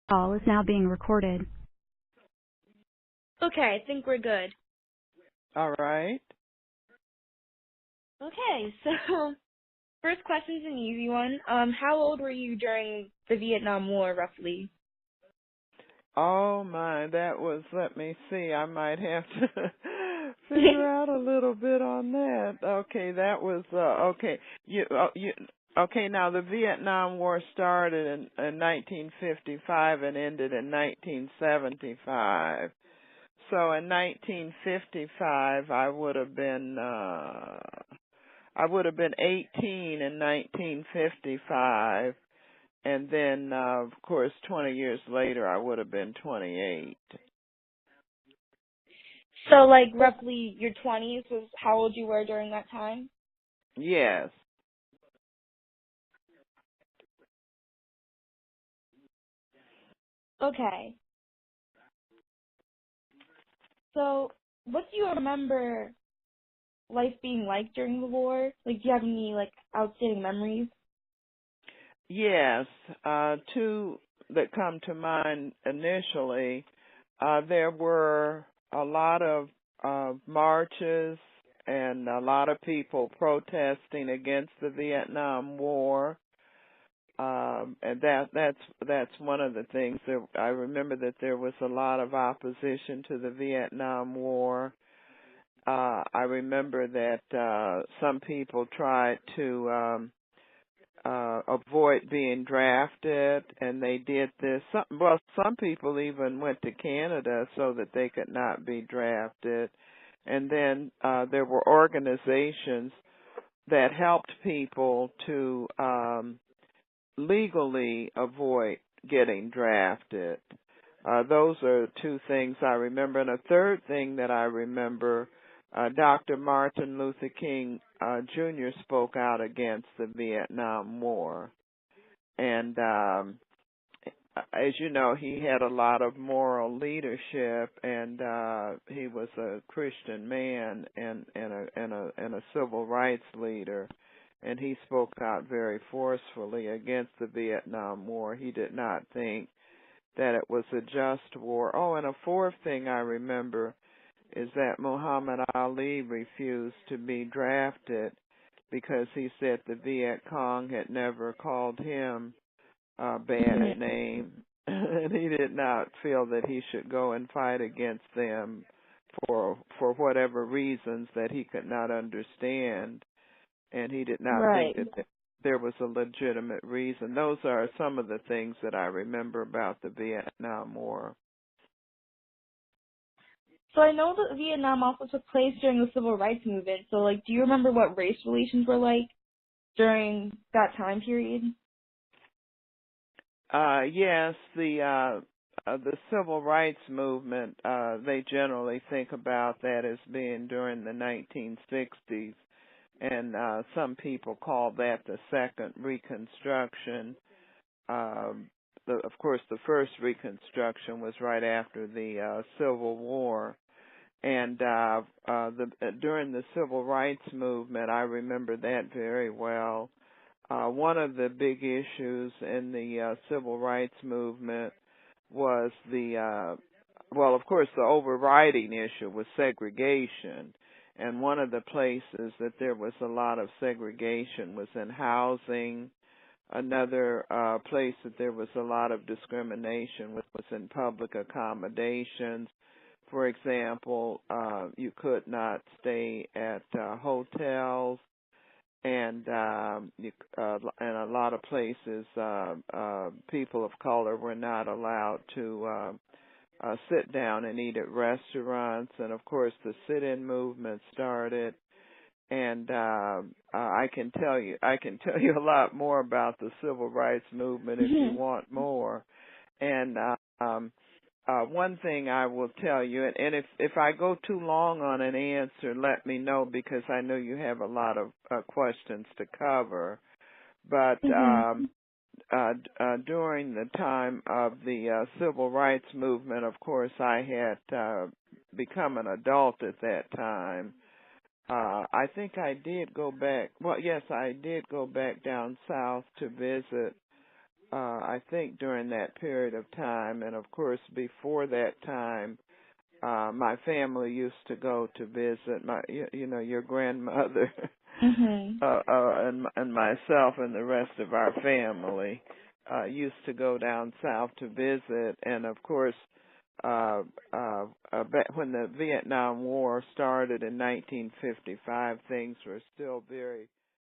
Call is now being recorded. Okay, I think we're good. All right. Okay, so first question's an easy one. How old were you during the Vietnam War, roughly? Oh my, that was, let me see, I might have to figure out a little bit on that. Okay, that was, okay. Okay, now the Vietnam War started in 1955 and ended in 1975. So in 1955, I would have been 18 in 1955. And then, of course, 20 years later, I would have been 28. So, like, roughly your 20s was how old you were during that time? Yes. Okay. So, what do you remember life being like during the war? Like, do you have any, like, outstanding memories? Yes. Two that come to mind initially, there were a lot of marches and a lot of people protesting against the Vietnam War. And that's one of the things that I remember, that there was a lot of opposition to the Vietnam War. I remember that some people tried to avoid being drafted, and they did this. Some people even went to Canada so that they could not be drafted. And then there were organizations that helped people to legally avoid getting drafted. Those are two things I remember. And a third thing that I remember, Dr. Martin Luther King Jr. spoke out against the Vietnam War. And as you know, he had a lot of moral leadership, and he was a Christian man and a civil rights leader. And he spoke out very forcefully against the Vietnam War. He did not think that it was a just war. Oh, and a fourth thing I remember is that Muhammad Ali refused to be drafted because he said the Viet Cong had never called him a bad name, and he did not feel that he should go and fight against them for whatever reasons that he could not understand. And he did not think Right. that there was a legitimate reason. Those are some of the things that I remember about the Vietnam War. So I know that Vietnam also took place during the Civil Rights Movement. So, like, do you remember what race relations were like during that time period? Yes, the civil rights movement, they generally think about that as being during the 1960s, and some people call that the second Reconstruction. Of course, the first Reconstruction was right after the Civil War. And during the civil rights movement, I remember that very well. One of the big issues in the civil rights movement was of course, the overriding issue was segregation. And one of the places that there was a lot of segregation was in housing. Another place that there was a lot of discrimination was in public accommodations. For example, you could not stay at hotels, and in a lot of places, people of color were not allowed to sit down and eat at restaurants. And of course, the sit-in movement started. And I can tell you a lot more about the civil rights movement if you want more. And one thing I will tell you, and if I go too long on an answer, let me know, because I know you have a lot of questions to cover. But during the time of the civil rights movement, of course, I had become an adult at that time. I think I did go back. Well, yes, I did go back down south to visit I think during that period of time, and of course before that time, my family used to go to visit your grandmother, Mhm. and myself and the rest of our family used to go down south to visit, and of course, back when the Vietnam War started in 1955, things were still very